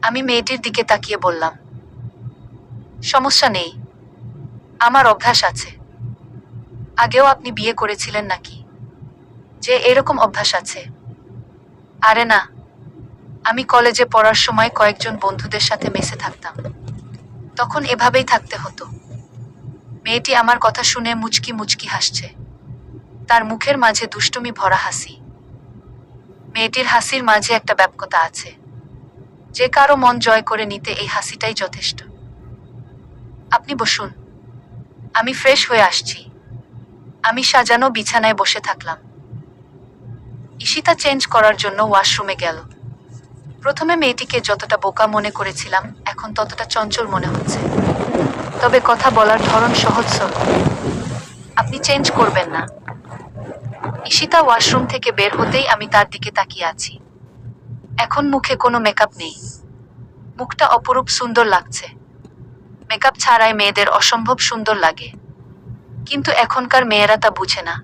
আমি মেয়েটির দিকে তাকিয়ে বললাম, সমস্যা নেই, আমার অভ্যাস আছে। আগেও আপনি বিয়ে করেছিলেন নাকি যে এরকম অভ্যাস আছে? আরে না, আমি কলেজে পড়ার সময় কয়েকজন বন্ধুদের সাথে মেসে থাকতাম, তখন এভাবেই থাকতে হতো। মেয়েটি আমার কথা শুনে মুচকি মুচকি হাসছে, তার মুখের মাঝে দুষ্টুমি ভরা হাসি। মেয়েটির হাসির মাঝে একটা ব্যাপকতা আছে, যে কারো মন জয় করে নিতে এই হাসিটাই যথেষ্ট। আপনি বসুন, আমি ফ্রেশ হয়ে আসছি। আমি সাজানো বিছানায় বসে থাকলাম। ঈশিতা চেঞ্জ করার জন্য ওয়াশরুমে গেল। প্রথমে মেয়েটিকে যতটা বোকা মনে করেছিলাম, এখন ততটা চঞ্চল মনে হচ্ছে। তবে কথা বলার ধরন সহজ সরল। আপনি চেঞ্জ করবেন না? ঈশিতা ওয়াশরুম থেকে বের হতেই আমি তার দিকে তাকিয়ে আছি। এখন মুখে কোনো মেকআপ নেই, মুখটা অপরূপ সুন্দর লাগছে। মেকআপ ছাড়াই মেয়েদের অসম্ভব সুন্দর লাগে, কিন্তু এখনকার মেয়েরা তা বুঝে না।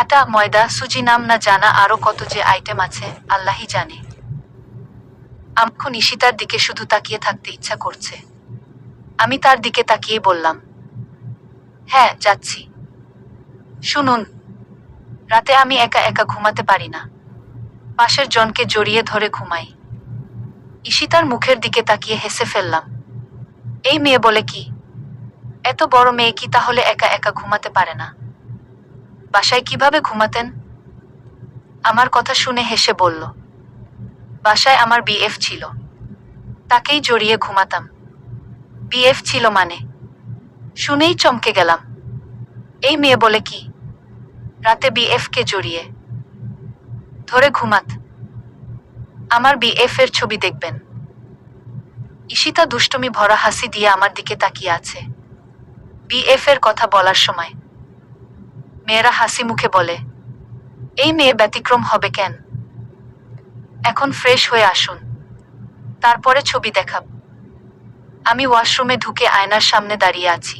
আটা, ময়দা, সুজি, নাম না জানা আরো কত যে আইটেম আছে আল্লাহই জানে। আমার ঈশিতার দিকে শুধু তাকিয়ে থাকতে ইচ্ছা করছে। আমি তার দিকে তাকিয়ে বললাম, হ্যাঁ যাচ্ছি। শুনুন, রাতে আমি একা একা ঘুমাতে পারি না, পাশের জনকে জড়িয়ে ধরে ঘুমাই। ঈশিতার মুখের দিকে তাকিয়ে হেসে ফেললাম। এই মেয়ে বলে কি? এত বড় মেয়ে কি তাহলে একা একা ঘুমাতে পারে না? বাসায় কিভাবে ঘুমাতেন? আমার কথা শুনে হেসে বলল, বাসায় আমার বিএফ ছিল, তাকেই জড়িয়ে ঘুমাতাম। বিএফ ছিল মানে? শুনেই চমকে গেলাম। এই মেয়ে বলে কি, রাতে বিএফ কে জড়িয়ে ধরে ঘুমাত? আমার বিএফ এর ছবি দেখবেন। ঈশিতা দুষ্টুমি ভরা হাসি দিয়ে আমার দিকে তাকিয়ে আছে। বিএফ এর কথা বলার সময় মেয়েরা হাসি মুখে বলে, এই মেয়ে ব্যতিক্রম হবে কেন? এখন ফ্রেশ হয়ে আসুন, তারপরে ছবি দেখাব। আমি ওয়াশরুমে ঢুকে আয়নার সামনে দাঁড়িয়ে আছি।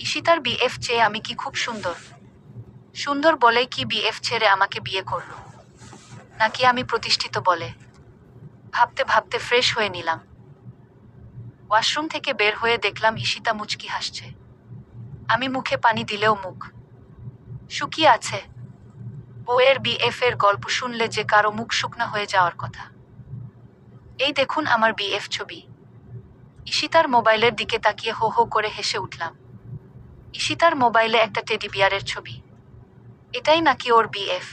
ঈশিতার বিএফ চেয়ে আমি কি খুব সুন্দর? সুন্দর বলেই কি বিএফ ছেড়ে আমাকে বিয়ে করলো, নাকি আমি প্রতিষ্ঠিত বলে? ভাবতে ভাবতে ফ্রেশ হয়ে নিলাম। ওয়াশরুম থেকে বের হয়ে দেখলাম ঈশিতা মুচকি হাসছে। আমি মুখে পানি দিলেও মুখ শুকিয়ে আছে। বউয়ের বিএফ এর গল্প শুনলে যে কারো মুখ শুকনা হয়ে যাওয়ার কথা। এই দেখুন আমার বিএফ ছবি। ঈশিতার মোবাইলের দিকে তাকিয়ে হো হো করে হেসে উঠলাম। ঈশিতার মোবাইলে একটা টেডি বিয়ারের ছবি। এটাই নাকি ওর বিএফ?